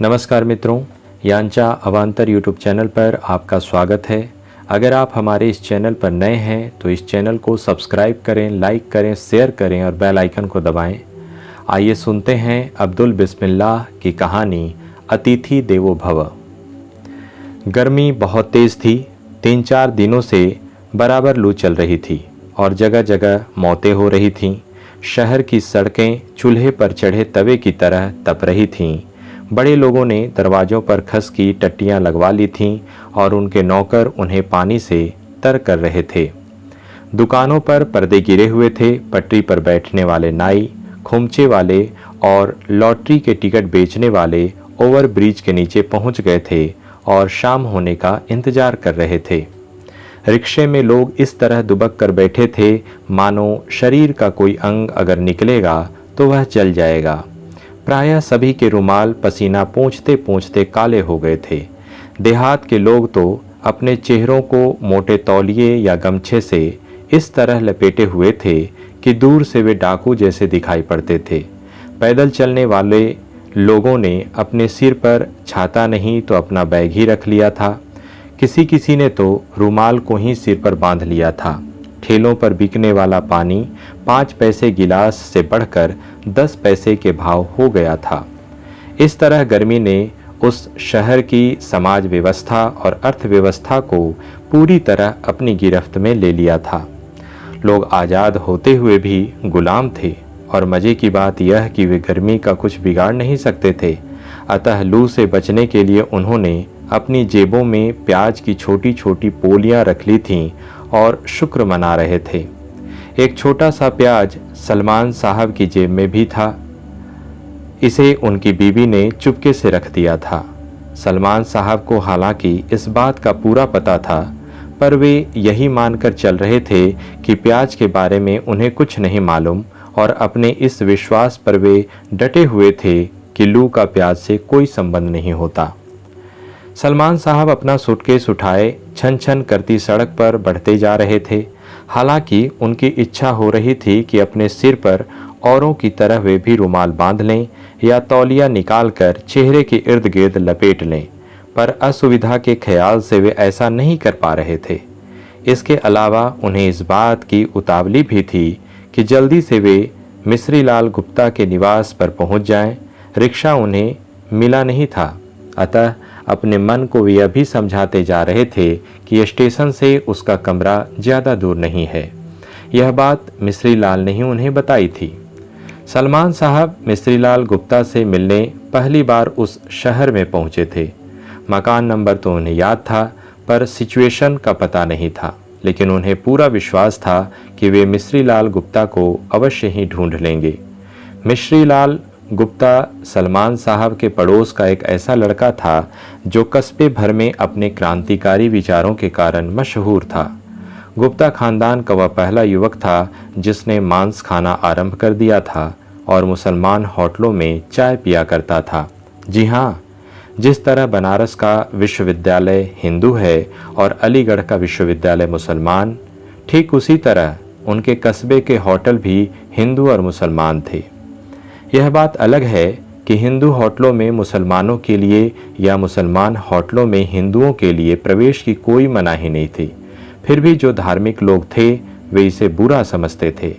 नमस्कार मित्रों, यांचा अवांतर यूट्यूब चैनल पर आपका स्वागत है। अगर आप हमारे इस चैनल पर नए हैं तो इस चैनल को सब्सक्राइब करें, लाइक करें, शेयर करें और बेल आइकन को दबाएं। आइए सुनते हैं अब्दुल बिस्मिल्लाह की कहानी अतिथि देवो भव। गर्मी बहुत तेज़ थी। 3-4 दिनों से बराबर लू चल रही थी और जगह जगह मौतें हो रही थीं। शहर की सड़कें चूल्हे पर चढ़े तवे की तरह तप रही थीं। बड़े लोगों ने दरवाज़ों पर खस की टट्टियाँ लगवा ली थीं और उनके नौकर उन्हें पानी से तर कर रहे थे। दुकानों पर पर्दे गिरे हुए थे। पटरी पर बैठने वाले नाई, खुमचे वाले और लॉटरी के टिकट बेचने वाले ओवर ब्रिज के नीचे पहुंच गए थे और शाम होने का इंतज़ार कर रहे थे। रिक्शे में लोग इस तरह दुबक कर बैठे थे मानो शरीर का कोई अंग अगर निकलेगा तो वह जल जाएगा। प्रायः सभी के रुमाल पसीना पोंछते पोंछते काले हो गए थे। देहात के लोग तो अपने चेहरों को मोटे तौलिए या गमछे से इस तरह लपेटे हुए थे कि दूर से वे डाकू जैसे दिखाई पड़ते थे। पैदल चलने वाले लोगों ने अपने सिर पर छाता नहीं तो अपना बैग ही रख लिया था। किसी किसी ने तो रुमाल को ही सिर पर बांध लिया था। ठेलों पर बिकने वाला पानी 5 पैसे गिलास से बढ़कर 10 पैसे के भाव हो गया था। इस तरह गर्मी ने उस शहर की समाज व्यवस्था और अर्थव्यवस्था को पूरी तरह अपनी गिरफ्त में ले लिया था। लोग आज़ाद होते हुए भी गुलाम थे और मज़े की बात यह कि वे गर्मी का कुछ बिगाड़ नहीं सकते थे। अतः लू से बचने के लिए उन्होंने अपनी जेबों में प्याज की छोटी छोटी पोलियां रख ली थीं और शुक्र मना रहे थे। एक छोटा सा प्याज सलमान साहब की जेब में भी था। इसे उनकी बीवी ने चुपके से रख दिया था। सलमान साहब को हालांकि इस बात का पूरा पता था, पर वे यही मानकर चल रहे थे कि प्याज के बारे में उन्हें कुछ नहीं मालूम और अपने इस विश्वास पर वे डटे हुए थे कि लू का प्याज से कोई संबंध नहीं होता। सलमान साहब अपना सूटकेस उठाए छन छन करती सड़क पर बढ़ते जा रहे थे। हालांकि उनकी इच्छा हो रही थी कि अपने सिर पर औरों की तरह वे भी रुमाल बांध लें या तौलिया निकालकर चेहरे के इर्द गिर्द लपेट लें, पर असुविधा के ख्याल से वे ऐसा नहीं कर पा रहे थे। इसके अलावा उन्हें इस बात की उतावली भी थी कि जल्दी से वे मिश्री लाल गुप्ता के निवास पर पहुंच जाएं। रिक्शा उन्हें मिला नहीं था, अतः अपने मन को वे यह भी समझाते जा रहे थे कि स्टेशन से उसका कमरा ज़्यादा दूर नहीं है। यह बात मिश्री लाल ने ही उन्हें बताई थी। सलमान साहब मिश्री लाल गुप्ता से मिलने पहली बार उस शहर में पहुंचे थे। मकान नंबर तो उन्हें याद था, पर सिचुएशन का पता नहीं था। लेकिन उन्हें पूरा विश्वास था कि वे मिश्री लाल गुप्ता को अवश्य ही ढूंढ लेंगे। मिश्री लाल गुप्ता सलमान साहब के पड़ोस का एक ऐसा लड़का था जो कस्बे भर में अपने क्रांतिकारी विचारों के कारण मशहूर था। गुप्ता खानदान का वह पहला युवक था जिसने मांस खाना आरंभ कर दिया था और मुसलमान होटलों में चाय पिया करता था। जी हाँ, जिस तरह बनारस का विश्वविद्यालय हिंदू है और अलीगढ़ का विश्वविद्यालय मुसलमान, ठीक उसी तरह उनके कस्बे के होटल भी हिंदू और मुसलमान थे। यह बात अलग है कि हिंदू होटलों में मुसलमानों के लिए या मुसलमान होटलों में हिंदुओं के लिए प्रवेश की कोई मनाही नहीं थी। फिर भी जो धार्मिक लोग थे वे इसे बुरा समझते थे।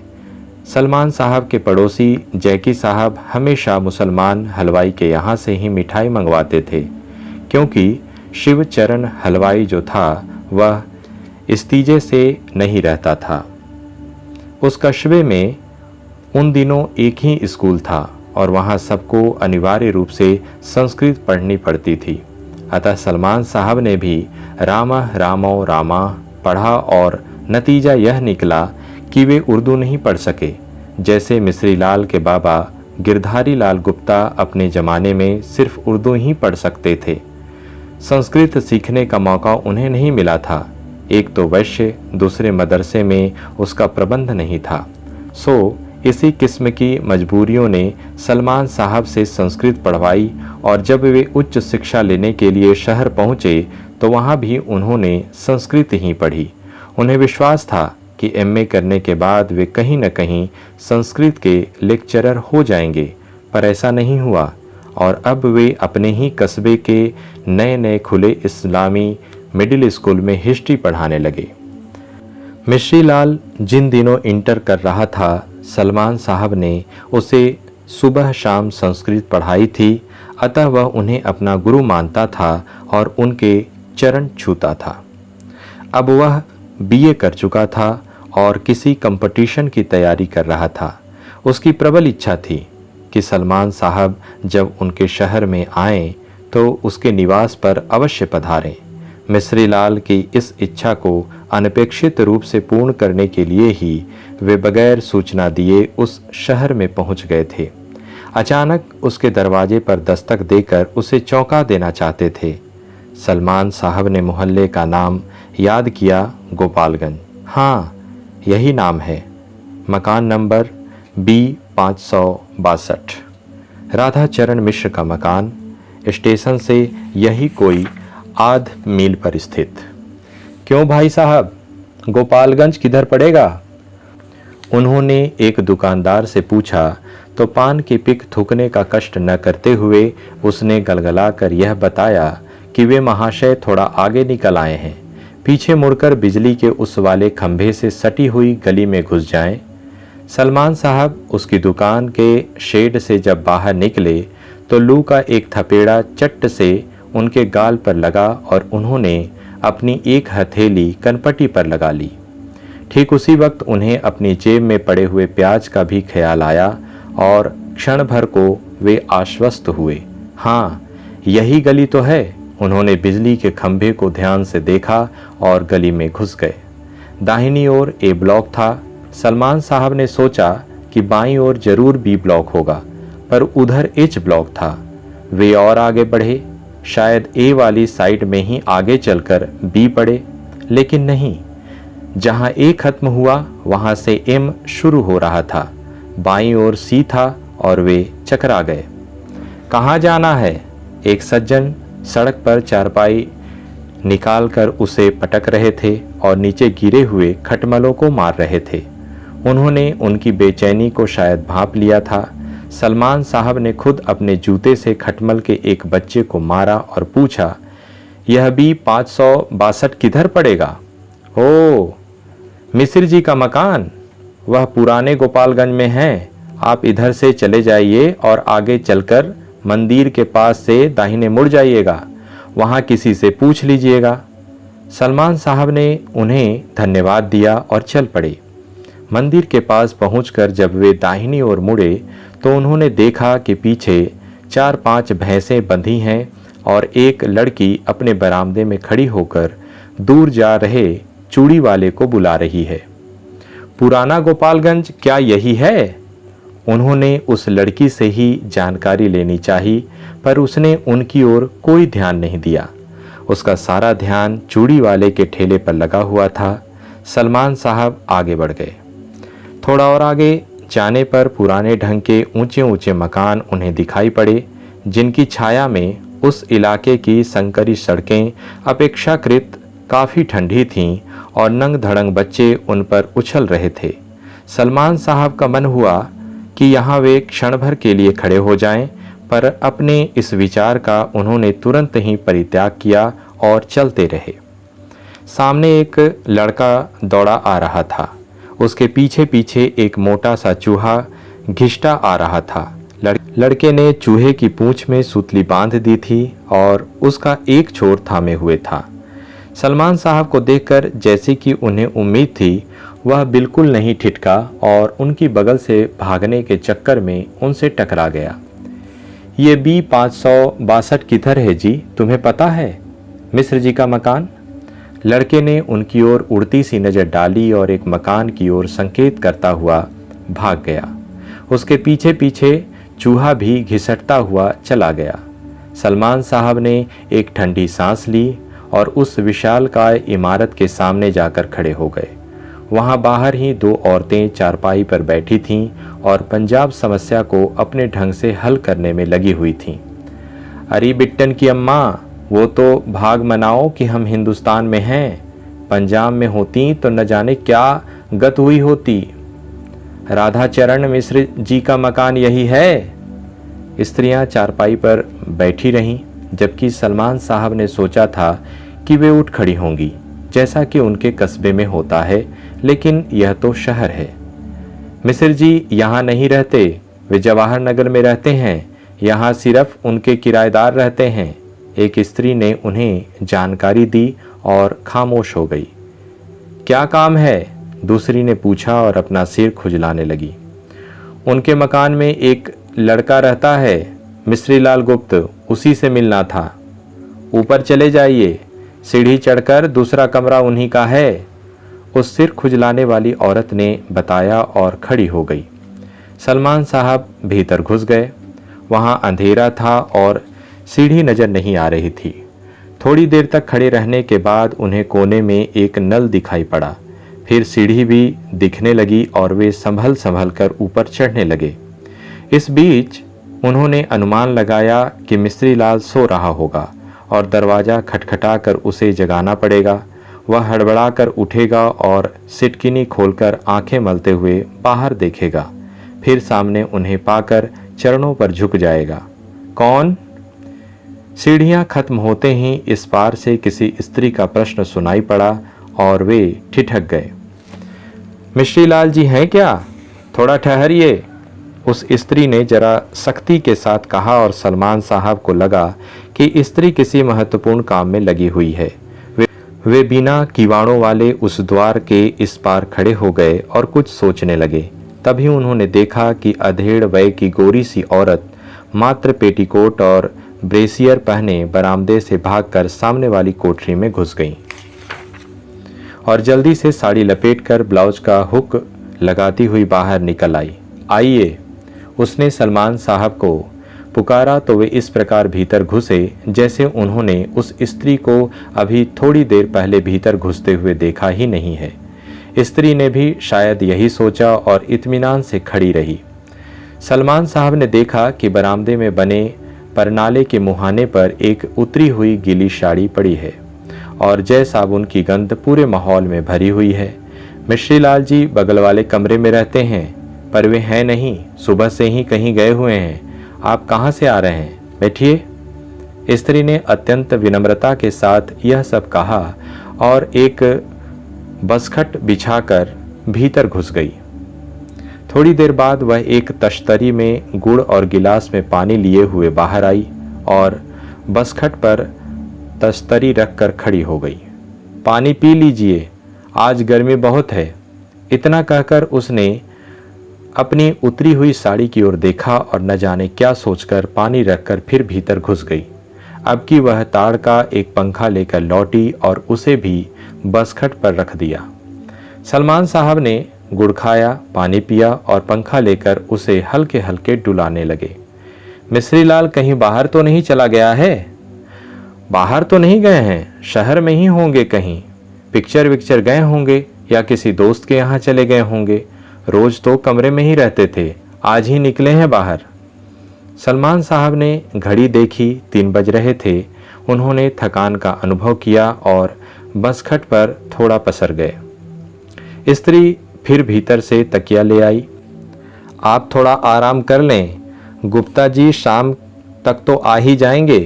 सलमान साहब के पड़ोसी जैकी साहब हमेशा मुसलमान हलवाई के यहाँ से ही मिठाई मंगवाते थे, क्योंकि शिवचरण हलवाई जो था वह इस्तीजे से नहीं रहता था। उस कस्बे में उन दिनों एक ही स्कूल था और वहाँ सबको अनिवार्य रूप से संस्कृत पढ़नी पड़ती थी। अतः सलमान साहब ने भी रामा रामो रामा पढ़ा और नतीजा यह निकला कि वे उर्दू नहीं पढ़ सके। जैसे मिश्री लाल के बाबा गिरधारी लाल गुप्ता अपने ज़माने में सिर्फ उर्दू ही पढ़ सकते थे। संस्कृत सीखने का मौका उन्हें नहीं मिला था। एक तो वैश्य, दूसरे मदरसे में उसका प्रबंध नहीं था। सो इसी किस्म की मजबूरियों ने सलमान साहब से संस्कृत पढ़वाई और जब वे उच्च शिक्षा लेने के लिए शहर पहुँचे तो वहाँ भी उन्होंने संस्कृत ही पढ़ी। उन्हें विश्वास था कि एमए करने के बाद वे कहीं न कहीं संस्कृत के लेक्चरर हो जाएंगे, पर ऐसा नहीं हुआ और अब वे अपने ही कस्बे के नए नए खुले इस्लामी मिडिल स्कूल में हिस्ट्री पढ़ाने लगे। मिश्री लाल जिन दिनों इंटर कर रहा था, सलमान साहब ने उसे सुबह शाम संस्कृत पढ़ाई थी, अतः वह उन्हें अपना गुरु मानता था और उनके चरण छूता था। अब वह बीए कर चुका था और किसी कंपटीशन की तैयारी कर रहा था। उसकी प्रबल इच्छा थी कि सलमान साहब जब उनके शहर में आएं तो उसके निवास पर अवश्य पधारें। मिश्री लाल की इस इच्छा को अनपेक्षित रूप से पूर्ण करने के लिए ही वे बगैर सूचना दिए उस शहर में पहुंच गए थे। अचानक उसके दरवाजे पर दस्तक देकर उसे चौंका देना चाहते थे। सलमान साहब ने मोहल्ले का नाम याद किया, गोपालगंज। हाँ, यही नाम है। मकान नंबर B562, राधाचरण मिश्र का मकान। स्टेशन से यही कोई आध मील पर स्थित। क्यों भाई साहब, गोपालगंज किधर पड़ेगा? उन्होंने एक दुकानदार से पूछा तो पान की पिक थूकने का कष्ट न करते हुए उसने गलगलाकर यह बताया कि वे महाशय थोड़ा आगे निकल आए हैं, पीछे मुड़कर बिजली के उस वाले खंभे से सटी हुई गली में घुस जाएं। सलमान साहब उसकी दुकान के शेड से जब बाहर निकले तो लू का एक थपेड़ा चट्ट से उनके गाल पर लगा और उन्होंने अपनी एक हथेली कनपटी पर लगा ली। ठीक उसी वक्त उन्हें अपनी जेब में पड़े हुए प्याज का भी ख्याल आया और क्षण भर को वे आश्वस्त हुए। हाँ, यही गली तो है। उन्होंने बिजली के खंभे को ध्यान से देखा और गली में घुस गए। दाहिनी ओर ए ब्लॉक था। सलमान साहब ने सोचा कि बाईं ओर जरूर बी ब्लॉक होगा, पर उधर एच ब्लॉक था। वे और आगे बढ़े, शायद ए वाली साइड में ही आगे चलकर बी पड़े, लेकिन नहीं। जहां ए खत्म हुआ वहां से एम शुरू हो रहा था। बाईं ओर सी था और वे चकरा गए। कहाँ जाना है? एक सज्जन सड़क पर चारपाई निकालकर उसे पटक रहे थे और नीचे गिरे हुए खटमलों को मार रहे थे। उन्होंने उनकी बेचैनी को शायद भांप लिया था। सलमान साहब ने खुद अपने जूते से खटमल के एक बच्चे को मारा और पूछा, यह B562 किधर पड़ेगा? ओ, मिश्र जी का मकान, वह पुराने गोपालगंज में है। आप इधर से चले जाइए और आगे चलकर मंदिर के पास से दाहिने मुड़ जाइएगा, वहाँ किसी से पूछ लीजिएगा। सलमान साहब ने उन्हें धन्यवाद दिया और चल पड़े। मंदिर के पास पहुंचकर जब वे दाहिनी ओर मुड़े तो उन्होंने देखा कि पीछे 4-5 भैंसें बंधी हैं और एक लड़की अपने बरामदे में खड़ी होकर दूर जा रहे चूड़ी वाले को बुला रही है। पुराना गोपालगंज क्या यही है? उन्होंने उस लड़की से ही जानकारी लेनी चाहिए, पर उसने उनकी ओर कोई ध्यान नहीं दिया। उसका सारा ध्यान चूड़ी वाले के ठेले पर लगा हुआ था। सलमान साहब आगे बढ़ गए। थोड़ा और आगे जाने पर पुराने ढंग के ऊंचे ऊंचे मकान उन्हें दिखाई पड़े, जिनकी छाया में उस इलाके की संकरी सड़कें अपेक्षाकृत काफ़ी ठंडी थीं और नंग धड़ंग बच्चे उन पर उछल रहे थे। सलमान साहब का मन हुआ कि यहाँ वे क्षण भर के लिए खड़े हो जाएं, पर अपने इस विचार का उन्होंने तुरंत ही परित्याग किया और चलते रहे। सामने एक लड़का दौड़ा आ रहा था। उसके पीछे पीछे एक मोटा सा चूहा घिसटा आ रहा था। लड़के ने चूहे की पूंछ में सुतली बांध दी थी और उसका एक छोर थामे हुए था। सलमान साहब को देखकर जैसे कि उन्हें उम्मीद थी, वह बिल्कुल नहीं ठिठका और उनकी बगल से भागने के चक्कर में उनसे टकरा गया। ये B562 किधर है जी, तुम्हें पता है? मिश्र जी का मकान। लड़के ने उनकी ओर उड़ती सी नज़र डाली और एक मकान की ओर संकेत करता हुआ भाग गया। उसके पीछे पीछे चूहा भी घिसटता हुआ चला गया। सलमान साहब ने एक ठंडी सांस ली और उस विशालकाय इमारत के सामने जाकर खड़े हो गए। वहाँ बाहर ही 2 औरतें चारपाई पर बैठी थीं और पंजाब समस्या को अपने ढंग से हल करने में लगी हुई थीं। अरे बिट्टन की अम्मा, वो तो भाग मनाओ कि हम हिंदुस्तान में हैं। पंजाब में होती तो न जाने क्या गत हुई होती। राधाचरण मिश्र जी का मकान यही है? स्त्रियां चारपाई पर बैठी रहीं, जबकि सलमान साहब ने सोचा था कि वे उठ खड़ी होंगी, जैसा कि उनके कस्बे में होता है, लेकिन यह तो शहर है। मिस्र जी यहाँ नहीं रहते, वे जवाहर नगर में रहते हैं, यहाँ सिर्फ उनके किराएदार रहते हैं। एक स्त्री ने उन्हें जानकारी दी और खामोश हो गई। क्या काम है? दूसरी ने पूछा और अपना सिर खुजलाने लगी। उनके मकान में एक लड़का रहता है, मिस्रीलाल गुप्त, उसी से मिलना था। ऊपर चले जाइए, सीढ़ी चढ़कर दूसरा कमरा उन्हीं का है, उस सिर खुजलाने वाली औरत ने बताया और खड़ी हो गई। सलमान साहब भीतर घुस गए। वहाँ अंधेरा था और सीढ़ी नज़र नहीं आ रही थी। थोड़ी देर तक खड़े रहने के बाद उन्हें कोने में एक नल दिखाई पड़ा। फिर सीढ़ी भी दिखने लगी और वे संभल संभल कर ऊपर चढ़ने लगे। इस बीच उन्होंने अनुमान लगाया कि मिस्रीलाल सो रहा होगा और दरवाज़ा खटखटाकर उसे जगाना पड़ेगा। वह हड़बड़ा कर उठेगा और सिटकिनी खोलकर आंखें मलते हुए बाहर देखेगा, फिर सामने उन्हें पाकर चरणों पर झुक जाएगा। कौन? सीढ़ियां खत्म होते ही इस पार से किसी स्त्री का प्रश्न सुनाई पड़ा और वे ठिठक गए। मिस्रीलाल जी हैं क्या? थोड़ा ठहरिए, उस स्त्री ने जरा सख्ती के साथ कहा और सलमान साहब को लगा कि स्त्री किसी महत्वपूर्ण काम में लगी हुई है। वे बिना किवाड़ों वाले उस द्वार के इस पार खड़े हो गए और कुछ सोचने लगे। तभी उन्होंने देखा कि अधेड़ वय की गोरी सी औरत मात्र पेटीकोट और ब्रेसियर पहने बरामदे से भागकर सामने वाली कोठरी में घुस गई और जल्दी से साड़ी लपेटकर ब्लाउज का हुक लगाती हुई बाहर निकल आई। आइए, उसने सलमान साहब को पुकारा तो वे इस प्रकार भीतर घुसे जैसे उन्होंने उस स्त्री को अभी थोड़ी देर पहले भीतर घुसते हुए देखा ही नहीं है। स्त्री ने भी शायद यही सोचा और इत्मीनान से खड़ी रही। सलमान साहब ने देखा कि बरामदे में बने परनाले के मुहाने पर एक उतरी हुई गीली साड़ी पड़ी है और जय साबुन की गंध पूरे माहौल में भरी हुई है। मिस्रीलाल जी बगल वाले कमरे में रहते हैं, पर वे हैं नहीं, सुबह से ही कहीं गए हुए हैं। आप कहाँ से आ रहे हैं? बैठिए। स्त्री ने अत्यंत विनम्रता के साथ यह सब कहा और एक बसखट बिछाकर भीतर घुस गई। थोड़ी देर बाद वह एक तश्तरी में गुड़ और गिलास में पानी लिए हुए बाहर आई और बसखट पर तश्तरी रखकर खड़ी हो गई। पानी पी लीजिए, आज गर्मी बहुत है। इतना कहकर उसने अपनी उतरी हुई साड़ी की ओर देखा और न जाने क्या सोचकर पानी रखकर फिर भीतर घुस गई। अब की वह ताड़ का एक पंखा लेकर लौटी और उसे भी बसखट पर रख दिया। सलमान साहब ने गुड़ खाया, पानी पिया और पंखा लेकर उसे हल्के हल्के डुलाने लगे। मिस्रीलाल कहीं बाहर तो नहीं चला गया है? बाहर तो नहीं गए हैं, शहर में ही होंगे, कहीं पिक्चर विक्चर गए होंगे या किसी दोस्त के यहाँ चले गए होंगे। रोज तो कमरे में ही रहते थे, आज ही निकले हैं बाहर। सलमान साहब ने घड़ी देखी, 3 बज रहे थे। उन्होंने थकान का अनुभव किया और बसखट पर थोड़ा पसर गए। स्त्री फिर भीतर से तकिया ले आई। आप थोड़ा आराम कर लें, गुप्ता जी शाम तक तो आ ही जाएंगे।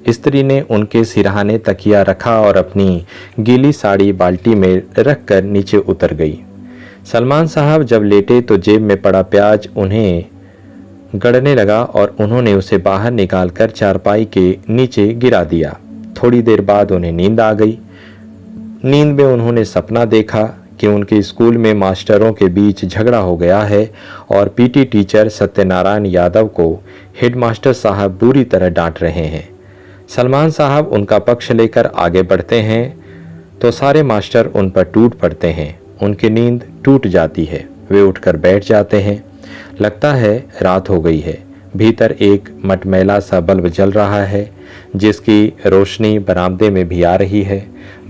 स्त्री ने उनके सिरहाने तकिया रखा और अपनी गीली साड़ी बाल्टी में रखकर नीचे उतर गई। सलमान साहब जब लेटे तो जेब में पड़ा प्याज उन्हें गड़ने लगा और उन्होंने उसे बाहर निकालकर चारपाई के नीचे गिरा दिया। थोड़ी देर बाद उन्हें नींद आ गई। नींद में उन्होंने सपना देखा कि उनके स्कूल में मास्टरों के बीच झगड़ा हो गया है और पीटी टीचर सत्यनारायण यादव को हेडमास्टर साहब बुरी तरह डांट रहे हैं। सलमान साहब उनका पक्ष लेकर आगे बढ़ते हैं तो सारे मास्टर उन पर टूट पड़ते हैं। उनकी नींद टूट जाती है। वे उठकर बैठ जाते हैं। लगता है रात हो गई है। भीतर एक मटमैला सा बल्ब जल रहा है जिसकी रोशनी बरामदे में भी आ रही है।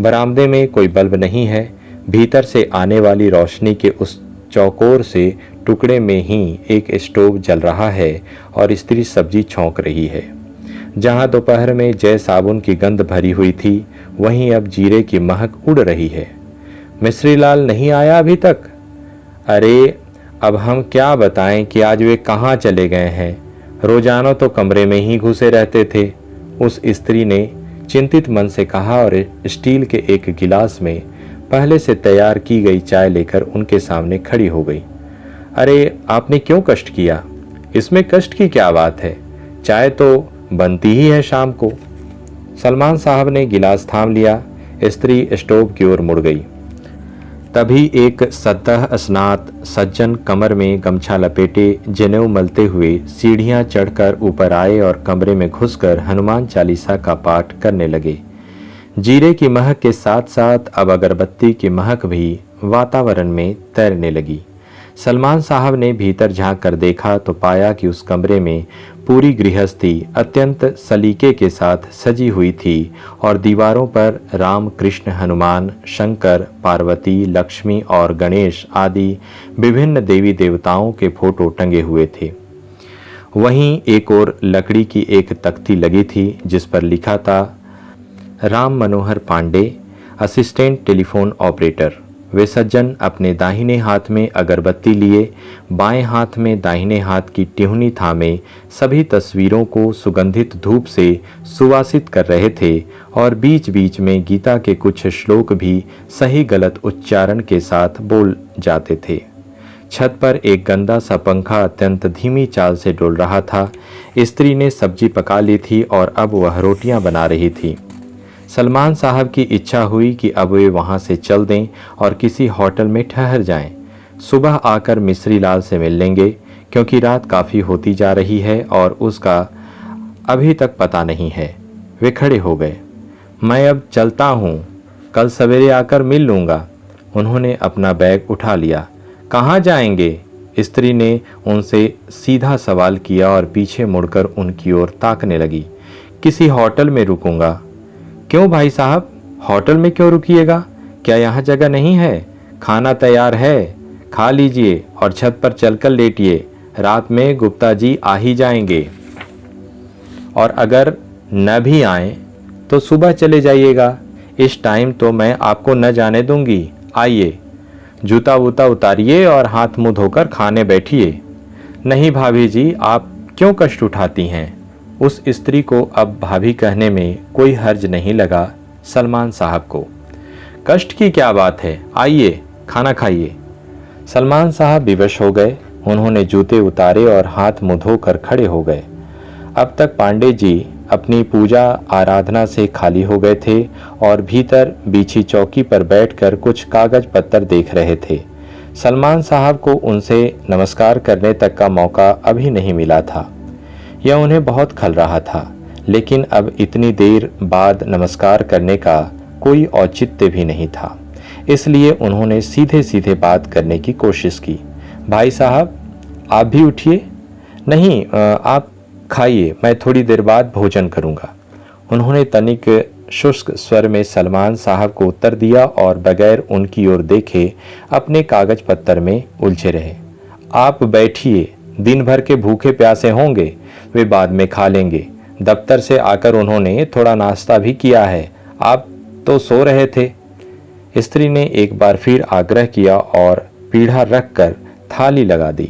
बरामदे में कोई बल्ब नहीं है। भीतर से आने वाली रोशनी के उस चौकोर से टुकड़े में ही एक स्टोव जल रहा है और स्त्री सब्जी छौंक रही है। जहाँ दोपहर में जय साबुन की गंध भरी हुई थी, वहीं अब जीरे की महक उड़ रही है। मिस्रीलाल नहीं आया अभी तक? अरे अब हम क्या बताएं कि आज वे कहाँ चले गए हैं। रोजाना तो कमरे में ही घुसे रहते थे। उस स्त्री ने चिंतित मन से कहा और स्टील के एक गिलास में पहले से तैयार की गई चाय लेकर उनके सामने खड़ी हो गई। अरे आपने क्यों कष्ट किया? इसमें कष्ट की क्या बात है, चाय तो बनती ही है शाम को। सलमान साहब ने गिलास थाम लिया। स्त्री स्टोव की ओर मुड़ गई। तभी एक सद्दह स्नात सज्जन कमर में गमछा लपेटे जनेऊ मलते हुए सीढ़ियां चढ़कर ऊपर आए और कमरे में घुसकर हनुमान चालीसा का पाठ करने लगे। जीरे की महक के साथ साथ अब अगरबत्ती की महक भी वातावरण में तैरने लगी। सलमान साहब ने भीतर झांक कर देखा तो पाया कि उस कमरे में पूरी गृहस्थी अत्यंत सलीके के साथ सजी हुई थी और दीवारों पर राम, कृष्ण, हनुमान, शंकर, पार्वती, लक्ष्मी और गणेश आदि विभिन्न देवी देवताओं के फोटो टंगे हुए थे। वहीं एक और लकड़ी की एक तख्ती लगी थी जिस पर लिखा था Ram Manohar Pandey, assistant telephone operator. वे सज्जन अपने दाहिने हाथ में अगरबत्ती लिए, बाएं हाथ में दाहिने हाथ की टिहुनी थामे सभी तस्वीरों को सुगंधित धूप से सुवासित कर रहे थे और बीच बीच में गीता के कुछ श्लोक भी सही गलत उच्चारण के साथ बोल जाते थे। छत पर एक गंदा सा पंखा अत्यंत धीमी चाल से डोल रहा था। स्त्री ने सब्जी पका ली थी और अब वह रोटियां बना रही थी। सलमान साहब की इच्छा हुई कि अब वे वहाँ से चल दें और किसी होटल में ठहर जाएं। सुबह आकर मिस्री लाल से मिल लेंगे क्योंकि रात काफ़ी होती जा रही है और उसका अभी तक पता नहीं है। वे खड़े हो गए। मैं अब चलता हूँ, कल सवेरे आकर मिल लूँगा। उन्होंने अपना बैग उठा लिया। कहाँ जाएंगे? स्त्री ने उनसे सीधा सवाल किया और पीछे मुड़कर उनकी ओर ताकने लगी। किसी होटल में रुकूंगा। क्यों भाई साहब, होटल में क्यों रुकिएगा? क्या यहाँ जगह नहीं है? खाना तैयार है, खा लीजिए और छत पर चलकर लेटिए। रात में गुप्ता जी आ ही जाएंगे और अगर न भी आए तो सुबह चले जाइएगा। इस टाइम तो मैं आपको न जाने दूंगी। आइए, जूता वूता उतारिए और हाथ मुंह धोकर खाने बैठिए। नहीं भाभी जी, आप क्यों कष्ट उठाती हैं? उस स्त्री को अब भाभी कहने में कोई हर्ज नहीं लगा। सलमान साहब को कष्ट की क्या बात है, आइए खाना खाइए। सलमान साहब विवश हो गए। उन्होंने जूते उतारे और हाथ मुंह धोकर खड़े हो गए। अब तक पांडे जी अपनी पूजा आराधना से खाली हो गए थे और भीतर बिछी चौकी पर बैठकर कुछ कागज पत्तर देख रहे थे। सलमान साहब को उनसे नमस्कार करने तक का मौका अभी नहीं मिला था। यह उन्हें बहुत खल रहा था, लेकिन अब इतनी देर बाद नमस्कार करने का कोई औचित्य भी नहीं था। इसलिए उन्होंने सीधे सीधे बात करने की कोशिश की। भाई साहब, आप भी उठिए। नहीं, आप खाइए, मैं थोड़ी देर बाद भोजन करूंगा। उन्होंने तनिक शुष्क स्वर में सलमान साहब को उत्तर दिया और बगैर उनकी ओर देखे अपने कागज पत्तर में उलझे रहे। आप बैठिए, दिन भर के भूखे प्यासे होंगे, वे बाद में खा लेंगे। दफ्तर से आकर उन्होंने थोड़ा नाश्ता भी किया है, आप तो सो रहे थे। स्त्री ने एक बार फिर आग्रह किया और पीढ़ा रखकर थाली लगा दी।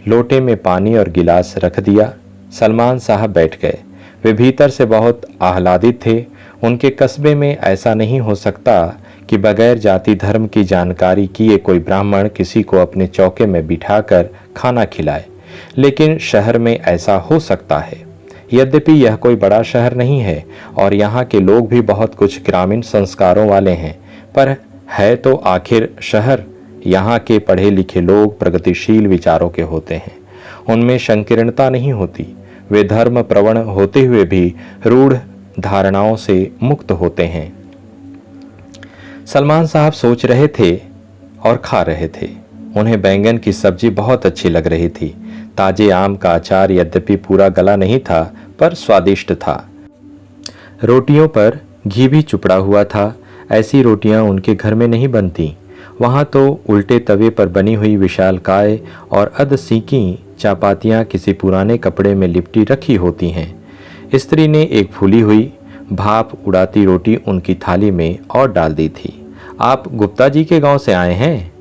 लोटे में पानी और गिलास रख दिया। सलमान साहब बैठ गए। वे भीतर से बहुत आह्लादित थे। उनके कस्बे में ऐसा नहीं हो सकता कि बगैर जाति धर्म की जानकारी किए कोई ब्राह्मण किसी को अपने चौके में बिठाकर खाना खिलाए, लेकिन शहर में ऐसा हो सकता है। यद्यपि यह कोई बड़ा शहर नहीं है और यहाँ के लोग भी बहुत कुछ ग्रामीण संस्कारों वाले हैं, पर है तो आखिर शहर। यहाँ के पढ़े लिखे लोग प्रगतिशील विचारों के होते हैं, उनमें संकीर्णता नहीं होती। वे धर्म प्रवण होते हुए भी रूढ़ धारणाओं से मुक्त होते हैं। सलमान साहब सोच रहे थे और खा रहे थे। उन्हें बैंगन की सब्जी बहुत अच्छी लग रही थी। ताजे आम का अचार यद्यपि पूरा गला नहीं था, पर स्वादिष्ट था। रोटियों पर घी भी चुपड़ा हुआ था। ऐसी रोटियां उनके घर में नहीं बनती। वहाँ तो उल्टे तवे पर बनी हुई विशालकाय और अध सीकी चापातियाँ किसी पुराने कपड़े में लिपटी रखी होती हैं। स्त्री ने एक फूली हुई भाप उड़ाती रोटी उनकी थाली में और डाल दी थी। आप गुप्ता जी के गांव से आए हैं?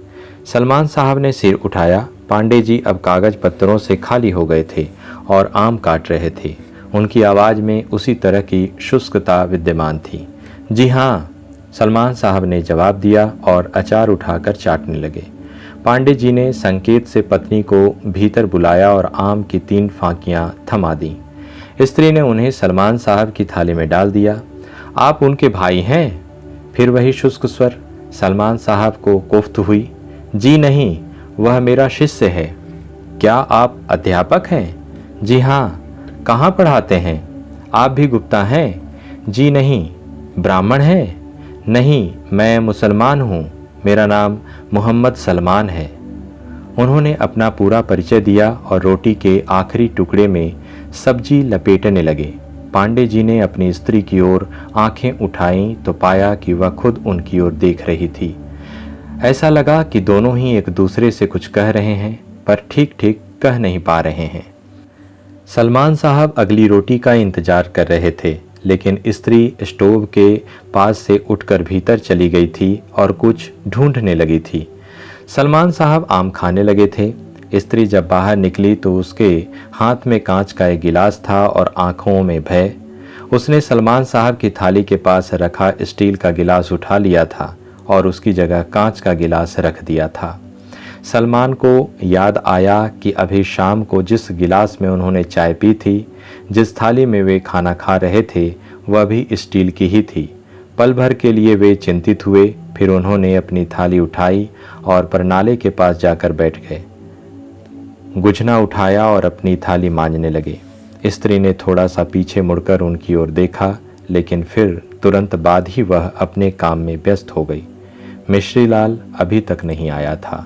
सलमान साहब ने सिर उठाया। पांडे जी अब कागज पत्रों से खाली हो गए थे और आम काट रहे थे। उनकी आवाज़ में उसी तरह की शुष्कता विद्यमान थी। जी हाँ, सलमान साहब ने जवाब दिया और अचार उठाकर चाटने लगे। पांडे जी ने संकेत से पत्नी को भीतर बुलाया और आम की 3 फांकियां थमा दी। स्त्री ने उन्हें सलमान साहब की थाली में डाल दिया। आप उनके भाई हैं? फिर वही शुष्क स्वर। सलमान साहब को कोफ्त हुई। जी नहीं, वह मेरा शिष्य है। क्या आप अध्यापक हैं? जी हाँ। कहाँ पढ़ाते हैं? आप भी गुप्ता हैं? जी नहीं। ब्राह्मण हैं? नहीं, मैं मुसलमान हूँ। मेरा नाम मोहम्मद सलमान है। उन्होंने अपना पूरा परिचय दिया और रोटी के आखिरी टुकड़े में सब्जी लपेटने लगे। पांडे जी ने अपनी स्त्री की ओर आंखें उठाईं तो पाया कि वह खुद उनकी ओर देख रही थी। ऐसा लगा कि दोनों ही एक दूसरे से कुछ कह रहे हैं, पर ठीक ठीक कह नहीं पा रहे हैं। सलमान साहब अगली रोटी का इंतजार कर रहे थे, लेकिन स्त्री स्टोव के पास से उठकर भीतर चली गई थी और कुछ ढूंढने लगी थी। सलमान साहब आम खाने लगे थे। स्त्री जब बाहर निकली तो उसके हाथ में कांच का एक गिलास था और आंखों में भय। उसने सलमान साहब की थाली के पास रखा स्टील का गिलास उठा लिया था और उसकी जगह कांच का गिलास रख दिया था। सलमान को याद आया कि अभी शाम को जिस गिलास में उन्होंने चाय पी थी, जिस थाली में वे खाना खा रहे थे, वह भी स्टील की ही थी। पल भर के लिए वे चिंतित हुए। फिर उन्होंने अपनी थाली उठाई और परनाले के पास जाकर बैठ गए। गुझना उठाया और अपनी थाली मांजने लगे। स्त्री ने थोड़ा सा पीछे मुड़कर उनकी ओर देखा, लेकिन फिर तुरंत बाद ही वह अपने काम में व्यस्त हो गई। मिश्रीलाल अभी तक नहीं आया था।